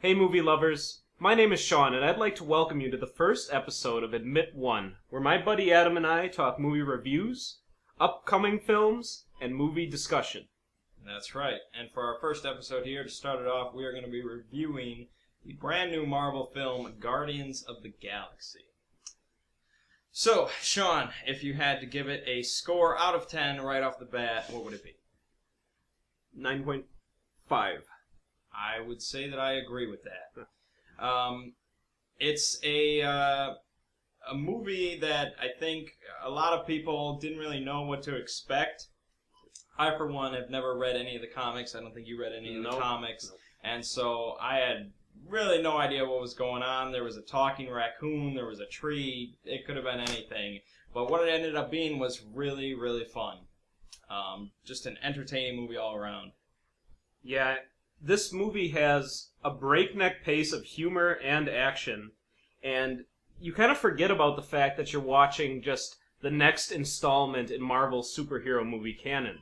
Hey movie lovers, my name is Sean and I'd like to welcome you to the first episode of Admit One, where my buddy Adam and I talk movie reviews, upcoming films, and movie discussion. That's right, and for our first episode here, to start it off, we are going to be reviewing the brand new Marvel film, Guardians of the Galaxy. So, Sean, if you had to give it a score out of 10 right off the bat, what would it be? 9.5. I would say that I agree with that. It's a movie that I think a lot of people didn't really know what to expect. I, for one, have never read any of the comics. I don't think you read any of the comics. Nope. And so I had really no idea what was going on. There was a talking raccoon. There was a tree. It could have been anything. But what it ended up being was really, really fun. Just an entertaining movie all around. Yeah, this movie has a breakneck pace of humor and action, and you kind of forget about the fact that you're watching just the next installment in Marvel's superhero movie canon.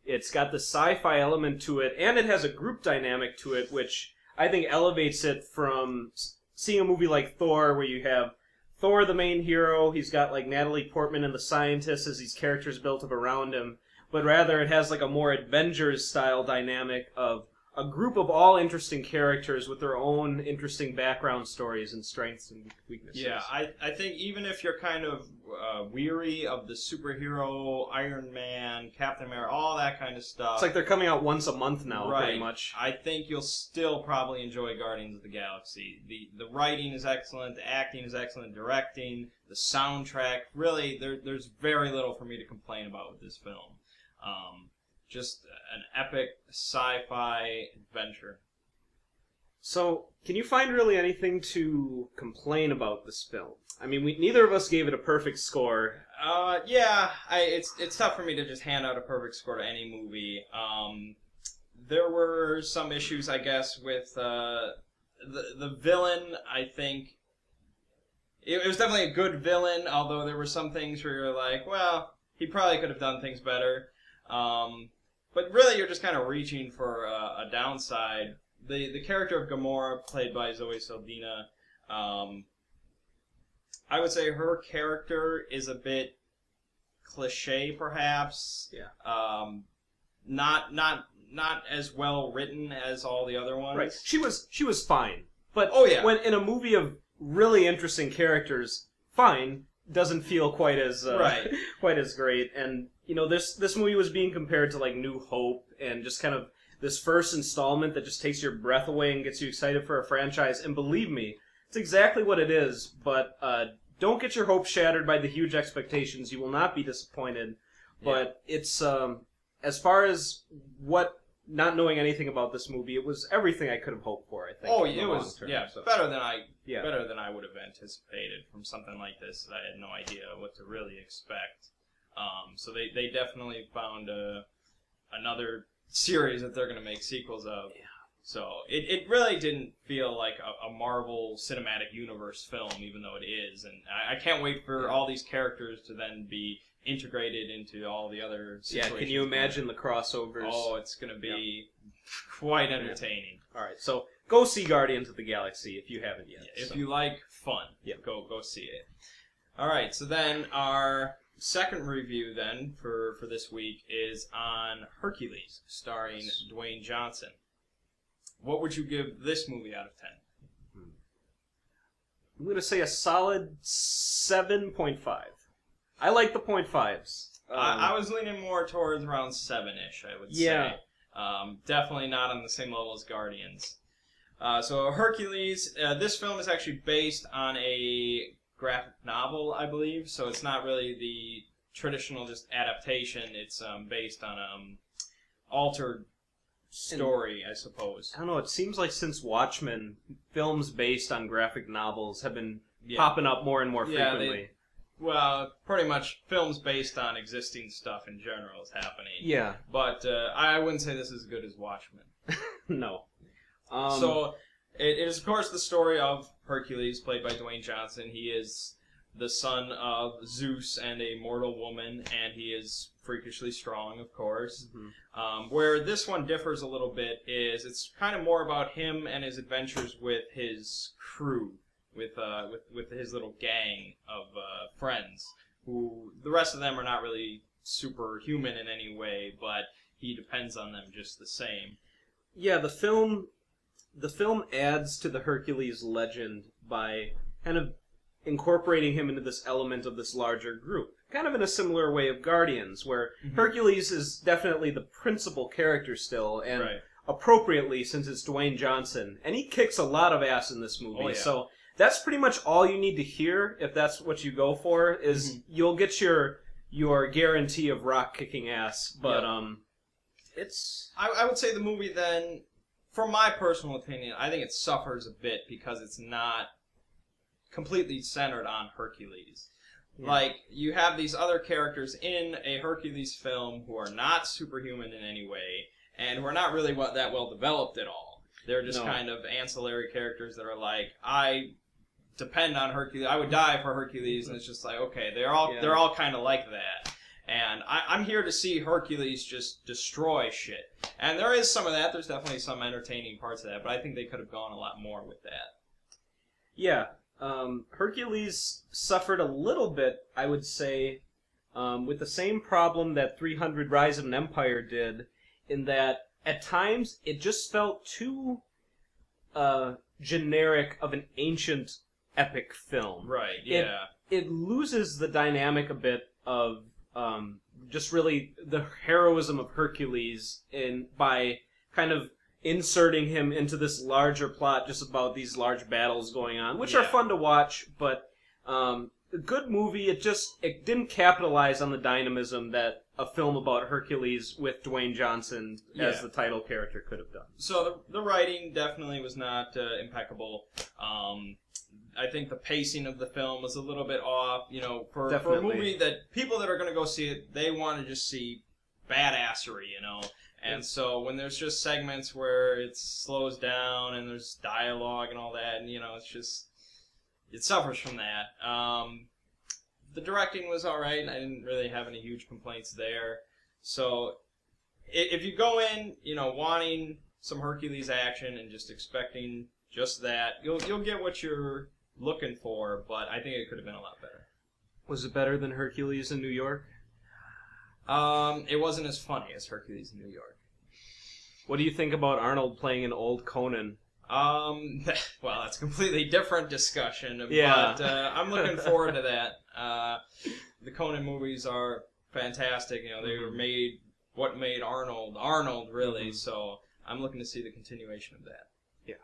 It's got the sci-fi element to it, and it has a group dynamic to it, which I think elevates it from seeing a movie like Thor, where you have Thor the main hero, he's got like Natalie Portman and the scientists as these characters built up around him, but rather it has like a more Avengers-style dynamic of a group of all interesting characters with their own interesting background stories and strengths and weaknesses. Yeah, I think even if you're kind of weary of the superhero, Iron Man, Captain America, all that kind of stuff. It's like they're coming out once a month now, right, pretty much. I think you'll still probably enjoy Guardians of the Galaxy. The writing is excellent, the acting is excellent, directing, the soundtrack. Really, there's very little for me to complain about with this film. Just an epic sci-fi adventure. So, can you find really anything to complain about this film? I mean, neither of us gave it a perfect score. Yeah, it's tough for me to just hand out a perfect score to any movie. There were some issues, I guess, with the villain. I think it was definitely a good villain, although there were some things where you're like, well, he probably could have done things better. But really, you're just kind of reaching for a downside. The character of Gamora, played by Zoe Saldana, I would say her character is a bit cliche, perhaps. Yeah. Not as well written as all the other ones. Right. She was fine. But oh, yeah. When in a movie of really interesting characters, fine doesn't feel quite as quite as great. And you know, this movie was being compared to like New Hope and just kind of this first installment that just takes your breath away and gets you excited for a franchise. And believe me, it's exactly what it is. But don't get your hopes shattered by the huge expectations. You will not be disappointed. But it's as far as not knowing anything about this movie, it was everything I could have hoped for, I think. Oh, it was better than I would have anticipated from something like this. I had no idea what to really expect. So they definitely found another series that they're going to make sequels of. Yeah. So it really didn't feel like a Marvel Cinematic Universe film, even though it is. And I can't wait for all these characters to then be integrated into all the other situations. Yeah, can you imagine the crossovers? Oh, it's going to be quite entertaining. Yeah. All right, so go see Guardians of the Galaxy if you haven't yet. Yeah, if you like fun, go see it. All right, so then our second review then for this week is on Hercules, starring Dwayne Johnson. What would you give this movie out of 10? I'm going to say a solid 7.5. I like the 0.5s. I was leaning more towards around 7-ish, I would say. Definitely not on the same level as Guardians. So Hercules, this film is actually based on a graphic novel, I believe. So it's not really the traditional just adaptation. It's based on altered story, I suppose. I don't know, it seems like since Watchmen, films based on graphic novels have been popping up more and more frequently. Well, pretty much films based on existing stuff in general is happening. Yeah. But I wouldn't say this is as good as Watchmen. No. So it is, of course, the story of Hercules, played by Dwayne Johnson. He is the son of Zeus and a mortal woman, and he is freakishly strong, of course. Where this one differs a little bit is it's kind of more about him and his adventures with his crew, with his little gang of friends, who the rest of them are not really superhuman in any way, but he depends on them just the same. Yeah, the film adds to the Hercules legend by kind of incorporating him into this element of this larger group. Kind of in a similar way of Guardians, where Hercules is definitely the principal character still, and appropriately since it's Dwayne Johnson. And he kicks a lot of ass in this movie, so that's pretty much all you need to hear if that's what you go for, is you'll get your guarantee of Rock kicking ass. But it's... I would say the movie then, from my personal opinion, I think it suffers a bit because it's not completely centered on Hercules. Like, you have these other characters in a Hercules film who are not superhuman in any way, and who are not really that well developed at all. They're just kind of ancillary characters that are like, I depend on Hercules, I would die for Hercules, and it's just like, okay, they're all kind of like that. And I'm here to see Hercules just destroy shit. And there is some of that, there's definitely some entertaining parts of that, but I think they could have gone a lot more with that. Yeah. Hercules suffered a little bit, I would say, with the same problem that 300 Rise of an Empire did, in that at times it just felt too generic of an ancient epic film. Right, yeah. It loses the dynamic a bit of just really the heroism of Hercules by kind of inserting him into this larger plot just about these large battles going on, which are fun to watch, but a good movie. It didn't capitalize on the dynamism that a film about Hercules with Dwayne Johnson as the title character could have done. So the writing definitely was not impeccable. I think the pacing of the film was a little bit off. You know, for a movie that people that are going to go see it, they want to just see badassery, you know. And so when there's just segments where it slows down and there's dialogue and all that, and, you know, it suffers from that. The directing was all right. I didn't really have any huge complaints there. So if you go in, you know, wanting some Hercules action and just expecting just that, you'll get what you're looking for, but I think it could have been a lot better. Was it better than Hercules in New York? It wasn't as funny as Hercules in New York. What do you think about Arnold playing an old Conan? Well, that's a completely different discussion. Yeah. But I'm looking forward to that. The Conan movies are fantastic. You know, they were what made Arnold, really. So I'm looking to see the continuation of that. Yeah.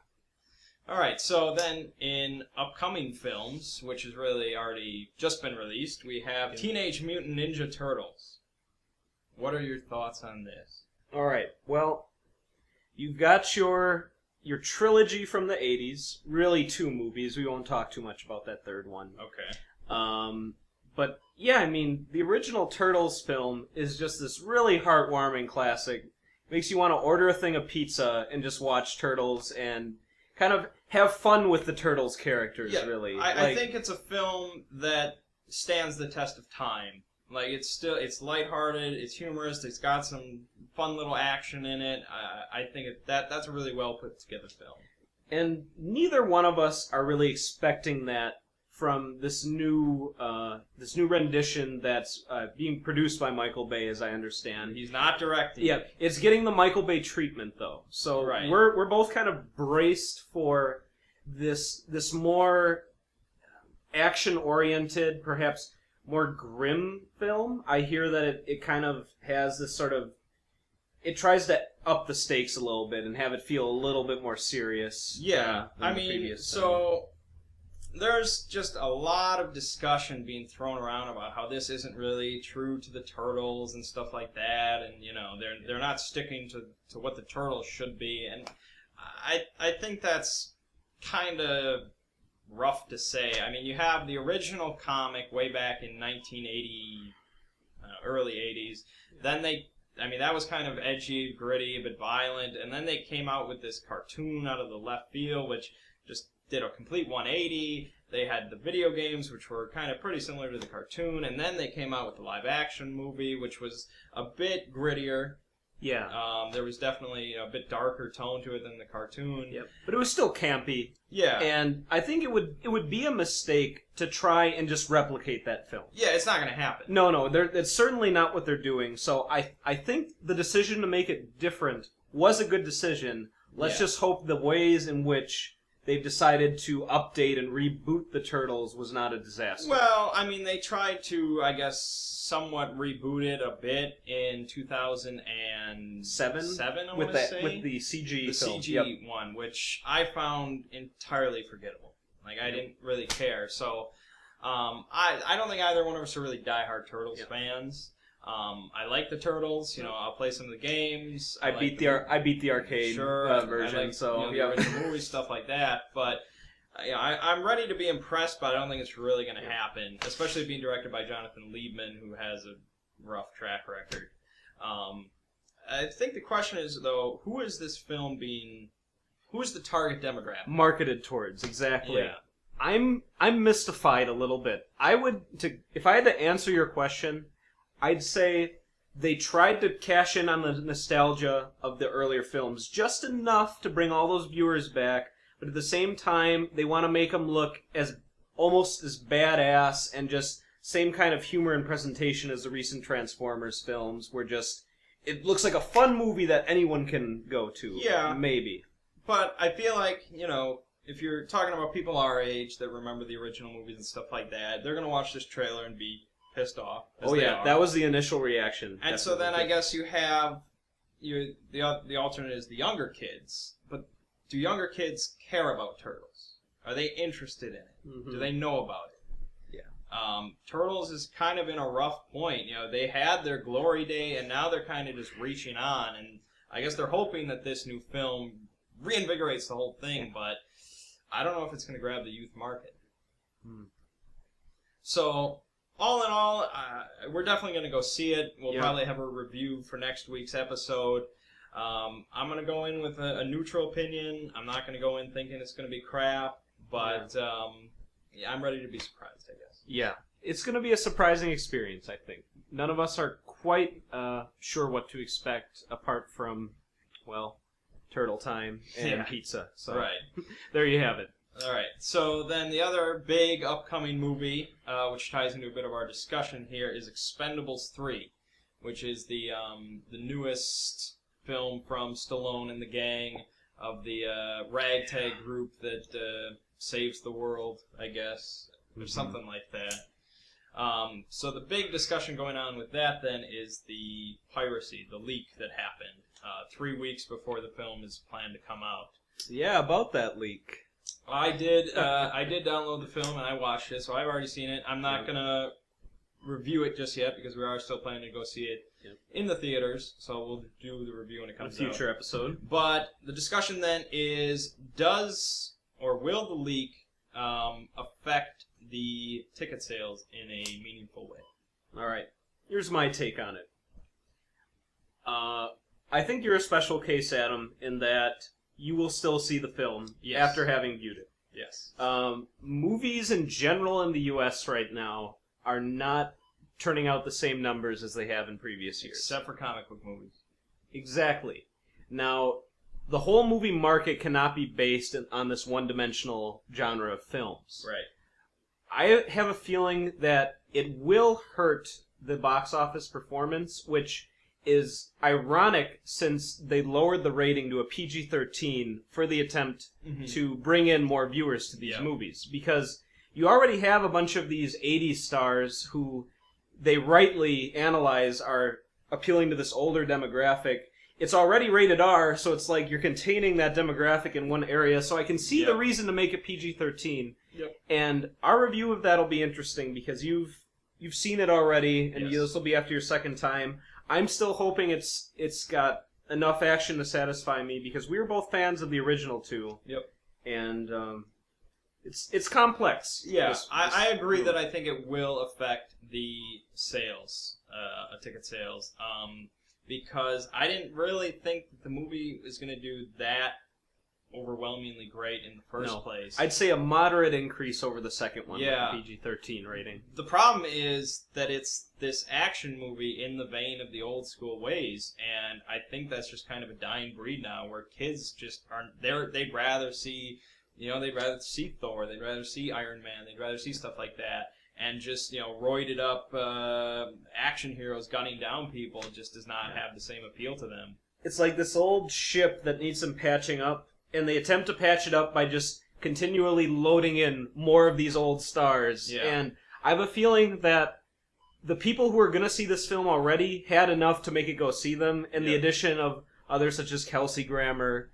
All right. So then, in upcoming films, which has really already just been released, we have Teenage Mutant Ninja Turtles. What are your thoughts on this? All right. Well, you've got your trilogy from the 80s. Really 2 movies. We won't talk too much about that third one. Okay. But yeah, I mean, the original Turtles film is just this really heartwarming classic. Makes you want to order a thing of pizza and just watch Turtles and kind of have fun with the Turtles characters, really. I think it's a film that stands the test of time. Like, it's lighthearted, it's humorous, it's got some fun little action in it. I think that's a really well put together film. And neither one of us are really expecting that from this new rendition that's being produced by Michael Bay, as I understand. He's not directing. Yeah, it's getting the Michael Bay treatment, though. So we're both kind of braced for this more action-oriented, perhaps more grim film. I hear that it kind of has this sort of... It tries to up the stakes a little bit and have it feel a little bit more serious. Yeah, I mean, so there's just a lot of discussion being thrown around about how this isn't really true to the Turtles and stuff like that, and, you know, they're not sticking to what the Turtles should be, and I think that's kind of rough to say. I mean, you have the original comic way back in 1980, early 80s. Then that was kind of edgy, gritty, a bit violent, and then they came out with this cartoon out of the left field, which just did a complete 180, They had the video games, which were kind of pretty similar to the cartoon, and then they came out with the live-action movie, which was a bit grittier. Yeah. There was definitely a bit darker tone to it than the cartoon. Yep. But it was still campy. Yeah. And I think it would be a mistake to try and just replicate that film. Yeah, it's not going to happen. No, it's certainly not what they're doing. So I think the decision to make it different was a good decision. Let's just hope the ways in which they've decided to update and reboot the Turtles was not a disaster. Well, I mean, they tried to, I guess, somewhat reboot it a bit in 2007. I want to say, with the CG film. CG one, which I found entirely forgettable. Like, I didn't really care. So, I don't think either one of us are really diehard Turtles fans. I like the Turtles. You know, I'll play some of the games. I beat the arcade version. I like, so the original movie stuff like that. But I'm ready to be impressed, but I don't think it's really going to happen. Especially being directed by Jonathan Liebman, who has a rough track record. I think the question is though, who is this film being? Who is the target demographic? Marketed towards, exactly. Yeah. I'm mystified a little bit. If I had to answer your question, I'd say they tried to cash in on the nostalgia of the earlier films just enough to bring all those viewers back, but at the same time, they want to make them look almost as badass and just same kind of humor and presentation as the recent Transformers films, where it looks like a fun movie that anyone can go to. Yeah. Maybe. But I feel like, if you're talking about people our age that remember the original movies and stuff like that, they're going to watch this trailer and be pissed off. Oh yeah, that was the initial reaction. And so then I guess you have the alternate is the younger kids. But do younger kids care about Turtles? Are they interested in it? Mm-hmm. Do they know about it? Yeah. Turtles is kind of in a rough point. They had their glory day, and now they're kind of just reaching on. And I guess they're hoping that this new film reinvigorates the whole thing, but I don't know if it's going to grab the youth market. So, all in all, we're definitely going to go see it. We'll probably have a review for next week's episode. I'm going to go in with a neutral opinion. I'm not going to go in thinking it's going to be crap, but I'm ready to be surprised, I guess. Yeah, it's going to be a surprising experience, I think. None of us are quite sure what to expect apart from, turtle time and pizza. So right. There you have it. All right. So then the other big upcoming movie, which ties into a bit of our discussion here, is Expendables 3, which is the newest film from Stallone and the gang of the ragtag group that saves the world, I guess, or something like that. So the big discussion going on with that then is the piracy, the leak that happened 3 weeks before the film is planned to come out. Yeah, about that leak. I did download the film and I watched it, so I've already seen it. I'm not gonna review it just yet because we are still planning to go see it in the theaters, so we'll do the review when it comes out. A future episode. But the discussion then is, does or will the leak affect the ticket sales in a meaningful way? All right. Here's my take on it. I think you're a special case, Adam, in that you will still see the film after having viewed it. Yes. Movies in general in the U.S. right now are not turning out the same numbers as they have in previous years. Except for comic book movies. Exactly. Now, the whole movie market cannot be based on this one-dimensional genre of films. Right. I have a feeling that it will hurt the box office performance, which is ironic since they lowered the rating to a PG-13 for the attempt to bring in more viewers to these movies. Because you already have a bunch of these 80s stars who they rightly analyze are appealing to this older demographic. It's already rated R, so it's like you're containing that demographic in one area, so I can see the reason to make it PG-13. Yep. And our review of that will be interesting because you've seen it already, and this will be after your second time. I'm still hoping it's got enough action to satisfy me because we were both fans of the original two. Yep. And it's complex. Yeah, I agree that I think it will affect the sales, ticket sales, because I didn't really think that the movie was going to do that overwhelmingly great in the first place. I'd say a moderate increase over the second one with Yeah. the PG-13 rating. The problem is that it's this action movie in the vein of the old school ways, and I think that's just kind of a dying breed now, where kids just aren't there. They'd rather see, they'd rather see Thor, they'd rather see Iron Man, they'd rather see stuff like that, and just roided up action heroes gunning down people just does not have the same appeal to them. It's like this old ship that needs some patching up, and they attempt to patch it up by just continually loading in more of these old stars. Yeah. And I have a feeling that the people who are going to see this film already had enough to make it go see them, and the addition of others such as Kelsey Grammer,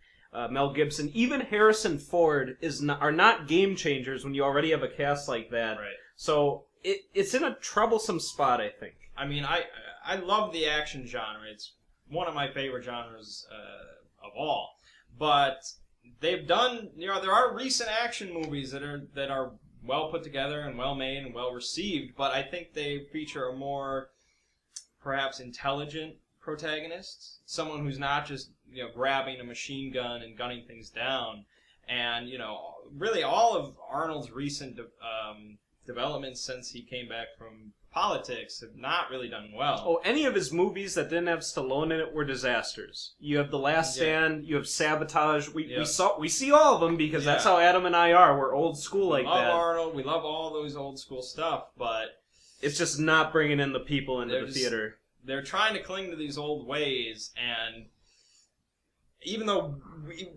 Mel Gibson, even Harrison Ford are not game changers when you already have a cast like that. Right. So it's in a troublesome spot, I think. I mean, I love the action genre. It's one of my favorite genres of all. But they've done, there are recent action movies that are well put together and well made and well received, but I think they feature a more perhaps intelligent protagonist, someone who's not just grabbing a machine gun and gunning things down. And really all of Arnold's recent developments since he came back from politics have not really done well. Oh, any of his movies that didn't have Stallone in it were disasters. You have The Last Stand, you have Sabotage. We see all of them because that's how Adam and I are. We're old school like that. We love Arnold. We love all those old school stuff, but it's just not bringing in the people into the theater. They're trying to cling to these old ways, and even though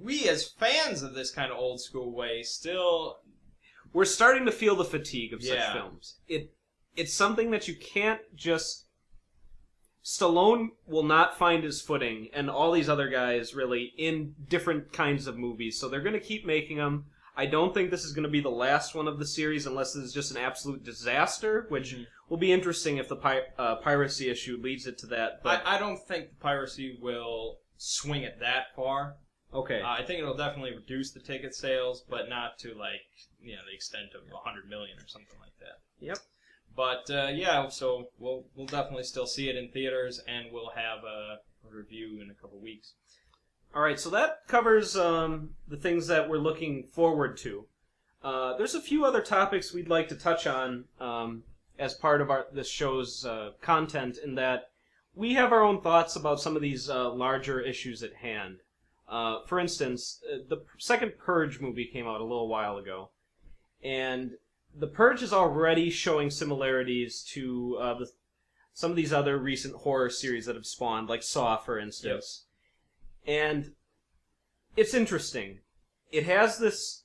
we as fans of this kind of old school way still, we're starting to feel the fatigue of such films. It's something that you can't just... Stallone will not find his footing, and all these other guys, really, in different kinds of movies. So they're going to keep making them. I don't think this is going to be the last one of the series, unless this is just an absolute disaster, which will be interesting if the piracy issue leads it to that. But I don't think the piracy will swing it that far. Okay. I think it'll definitely reduce the ticket sales, but not to, the extent of 100 million or something like that. Yep. But, so we'll definitely still see it in theaters, and we'll have a review in a couple weeks. All right, so that covers the things that we're looking forward to. There's a few other topics we'd like to touch on as part of this show's content, in that we have our own thoughts about some of these larger issues at hand. For instance, the second Purge movie came out a little while ago, and The Purge is already showing similarities to some of these other recent horror series that have spawned, like Saw, for instance. Yep. And it's interesting. It has this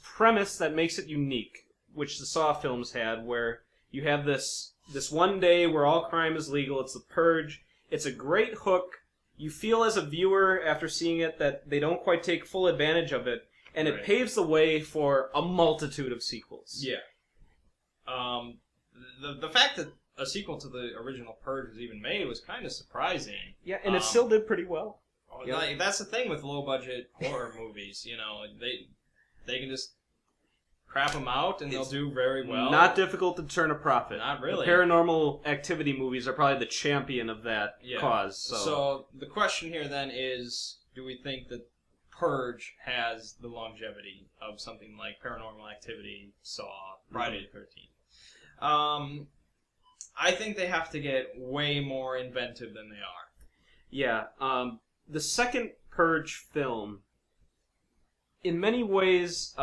premise that makes it unique, which the Saw films had, where you have this one day where all crime is legal. It's the Purge. It's a great hook. You feel as a viewer after seeing it that they don't quite take full advantage of it. And it paves the way for a multitude of sequels. Yeah. The fact that a sequel to the original Purge was even made was kind of surprising. Yeah, and it still did pretty well. Like, that's the thing with low-budget horror movies. They can just crap them out and they'll do very well. Not difficult to turn a profit. Not really. The Paranormal Activity movies are probably the champion of that cause. So the question here then is, do we think that Purge has the longevity of something like Paranormal Activity, Saw, Friday the 13th? I think they have to get way more inventive than they are. Yeah. The second Purge film, in many ways,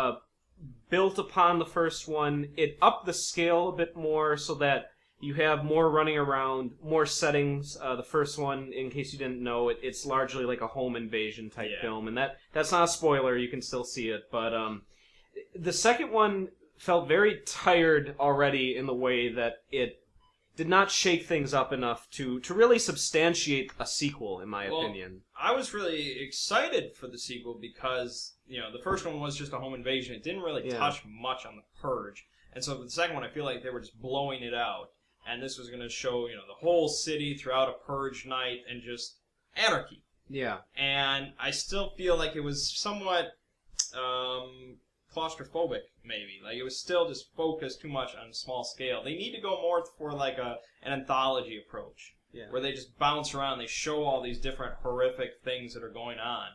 built upon the first one. It upped the scale a bit more so that you have more running around, more settings. The first one, in case you didn't know, it's largely like a home invasion type film, and that's not a spoiler. You can still see it, but the second one felt very tired already in the way that it did not shake things up enough to really substantiate a sequel, in my opinion. I was really excited for the sequel because the first one was just a home invasion. It didn't really touch much on the Purge, and so for the second one, I feel like they were just blowing it out. And this was going to show, the whole city throughout a Purge night and just anarchy. Yeah. And I still feel like it was somewhat claustrophobic, maybe. Like, it was still just focused too much on a small scale. They need to go more for, like, an anthology approach. Yeah. Where they just bounce around, they show all these different horrific things that are going on.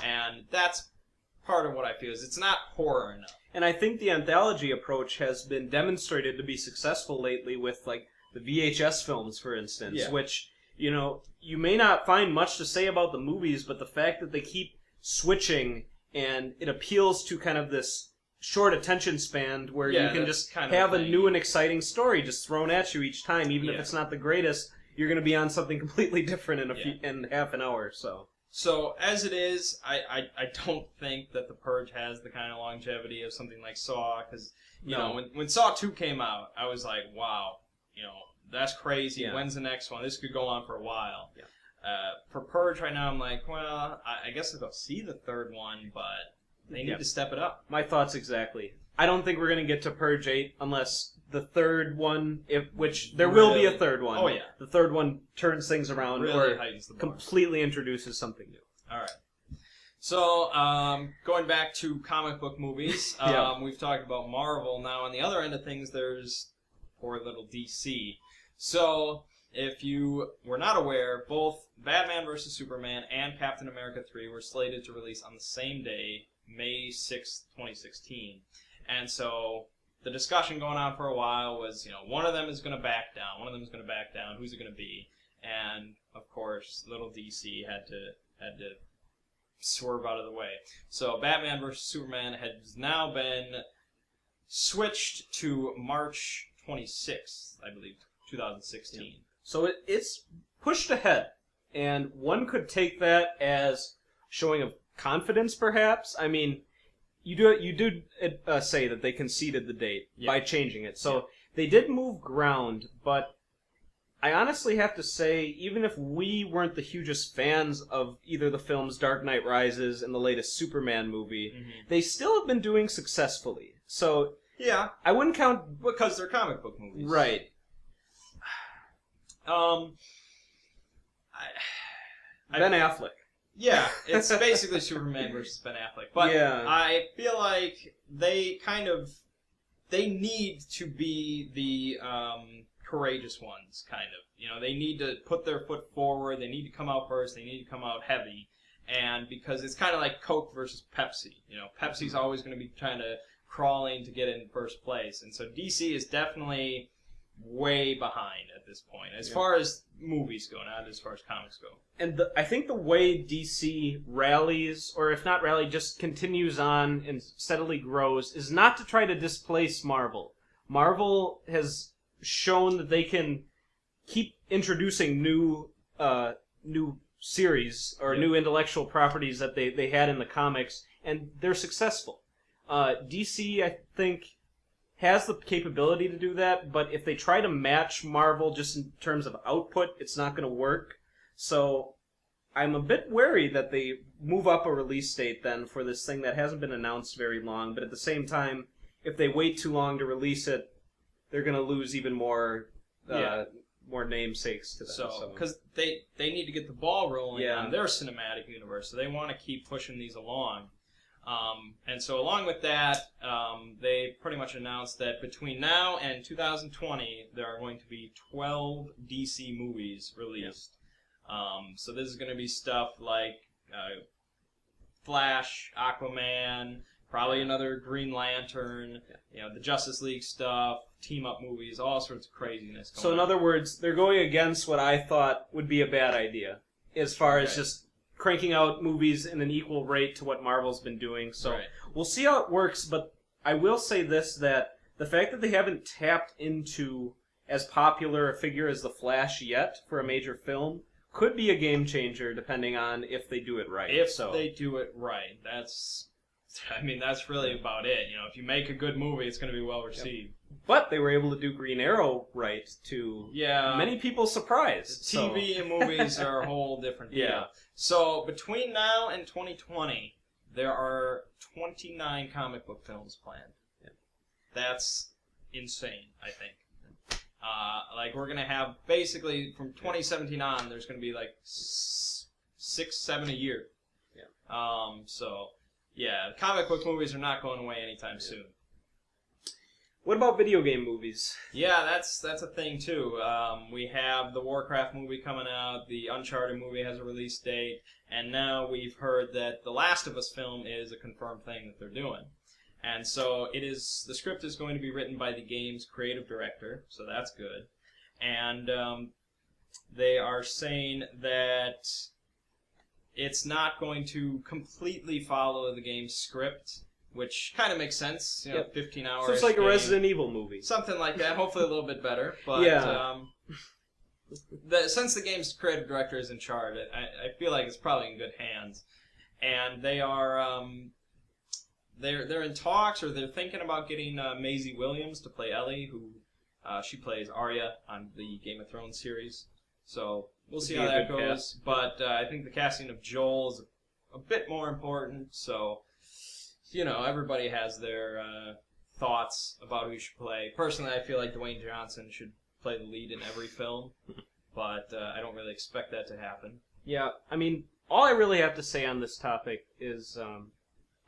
And that's part of what I feel is it's not horror enough. And I think the anthology approach has been demonstrated to be successful lately with, like, the VHS films, for instance, which, you know, you may not find much to say about the movies, but the fact that they keep switching and it appeals to kind of this short attention span where you can just kind of have a new and exciting story just thrown at you each time, even if it's not the greatest, you're going to be on something completely different in half an hour, so... So, as it is, I don't think that The Purge has the kind of longevity of something like Saw, because, you know, when Saw 2 came out, I was like, wow, you know, that's crazy. Yeah. When's the next one? This could go on for a while. Yeah. For Purge right now, I'm like, well, I guess I'll go see the third one, but they need to step it up. My thoughts exactly. I don't think we're going to get to Purge 8 unless the third one, which there will be a third one. Oh, yeah. The third one turns things around or completely introduces something new. All right. So, going back to comic book movies, we've talked about Marvel. Now, on the other end of things, there's poor little DC. So, if you were not aware, both Batman vs. Superman and Captain America 3 were slated to release on the same day, May 6th, 2016. And so... the discussion going on for a while was, you know, one of them is going to back down. One of them is going to back down. Who's it going to be? And of course, little DC had to swerve out of the way. So Batman vs. Superman has now been switched to March 26th, I believe, 2016. Yeah. So it's pushed ahead, and one could take that as showing of confidence, perhaps. I mean. You do say that they conceded the date by changing it. So they did move ground, but I honestly have to say, even if we weren't the hugest fans of either the films Dark Knight Rises and the latest Superman movie, they still have been doing successfully. So yeah, I wouldn't count... because they're comic book movies. Right. Ben Affleck. Yeah, it's basically Superman versus Ben Affleck. But I feel like they need to be the courageous ones, kind of. You know, they need to put their foot forward, they need to come out first, they need to come out heavy. And because it's kind of like Coke versus Pepsi. You know, Pepsi's always going to be trying to crawling to get in first place. And so DC is definitely way behind at this point, as far as movies go, not as far as comics go. And I think the way DC rallies, or if not rally, just continues on and steadily grows, is not to try to displace Marvel. Marvel has shown that they can keep introducing new series or new intellectual properties that they had in the comics, and they're successful. DC, I think, has the capability to do that, but if they try to match Marvel just in terms of output, it's not going to work. So I'm a bit wary that they move up a release date then for this thing that hasn't been announced very long, but at the same time, if they wait too long to release it, they're going to lose even more more namesakes to that. So, because they need to get the ball rolling on their cinematic universe, so they want to keep pushing these along. And so along with that, they pretty much announced that between now and 2020, there are going to be 12 DC movies released. So this is going to be stuff like Flash, Aquaman, probably another Green Lantern, you know, the Justice League stuff, team-up movies, all sorts of craziness going on. So in other words, they're going against what I thought would be a bad idea, as far as just cranking out movies in an equal rate to what Marvel's been doing. So we'll see how it works, but I will say this, that the fact that they haven't tapped into as popular a figure as The Flash yet for a major film could be a game changer depending on if they do it right. If they do it right, that's really about it. You know, if you make a good movie, it's going to be well received. But they were able to do Green Arrow right to many people's surprise. TV and movies are a whole different deal. So between now and 2020, there are 29 comic book films planned. That's insane, I think. Like, we're going to have, basically, from 2017 on, there's going to be like 6-7 a year. So, yeah, comic book movies are not going away anytime soon. What about video game movies? Yeah, that's a thing too. We have the Warcraft movie coming out. The Uncharted movie has a release date, and now we've heard that the Last of Us film is a confirmed thing that they're doing. And so the script is going to be written by the game's creative director, so that's good. And they are saying that it's not going to completely follow the game's script, which kind of makes sense. 15 hours. So it's like a Resident Evil movie. Something like that. Hopefully a little bit better. But since the game's creative director is in charge, I feel like it's probably in good hands. And they are they're in talks, or they're thinking about getting Maisie Williams to play Ellie, who she plays Arya on the Game of Thrones series. So we'll see how that goes. Cast. But I think the casting of Joel is a bit more important. So everybody has their thoughts about who you should play. Personally, I feel like Dwayne Johnson should play the lead in every film, but I don't really expect that to happen. Yeah, I mean, all I really have to say on this topic is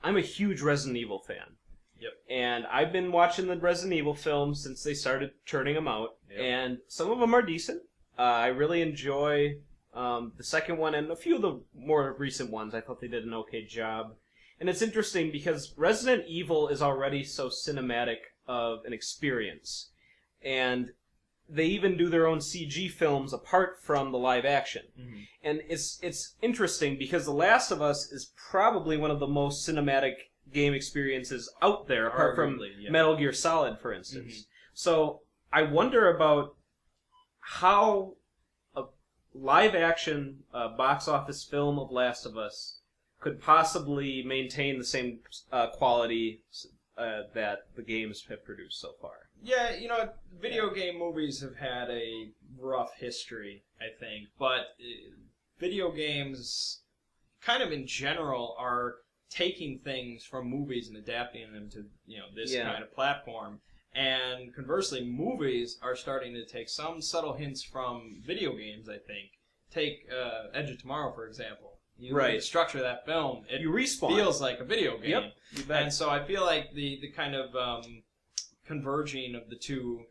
I'm a huge Resident Evil fan. Yep. And I've been watching the Resident Evil films since they started churning them out, and some of them are decent. I really enjoy the second one and a few of the more recent ones. I thought they did an okay job. And it's interesting because Resident Evil is already so cinematic of an experience. And they even do their own CG films apart from the live action. Mm-hmm. And it's interesting because The Last of Us is probably one of the most cinematic game experiences out there, apart from Metal Gear Solid, for instance. Mm-hmm. So I wonder about how a live action box office film of Last of Us could possibly maintain the same quality that the games have produced so far. Yeah, video game movies have had a rough history, I think, but video games, kind of in general, are taking things from movies and adapting them to this kind of platform. And conversely, movies are starting to take some subtle hints from video games, I think. Take Edge of Tomorrow, for example. The structure of that film, it feels like a video game. Yep, you bet. And so I feel like the kind of converging of the two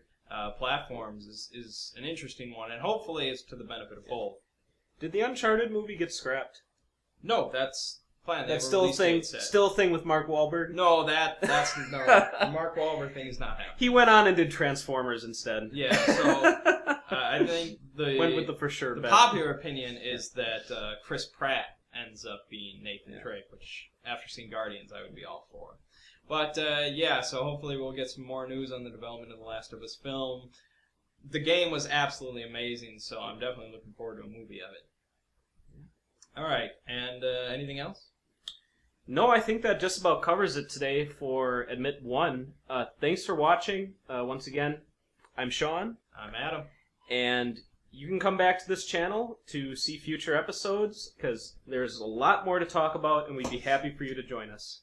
platforms is an interesting one, and hopefully it's to the benefit of both. Did the Uncharted movie get scrapped? No, that's planned. That's still a thing. Still a thing with Mark Wahlberg. No, that's no. The Mark Wahlberg thing is not happening. He went on and did Transformers instead. Yeah, so I think went with the for sure. The popular opinion is that Chris Pratt ends up being Nathan Drake, which after seeing Guardians, I would be all for. But so hopefully we'll get some more news on the development of The Last of Us film. The game was absolutely amazing, so I'm definitely looking forward to a movie of it. All right, and anything else? No, I think that just about covers it today for Admit 1. Thanks for watching. Once again, I'm Sean. I'm Adam. And you can come back to this channel to see future episodes, because there's a lot more to talk about, and we'd be happy for you to join us.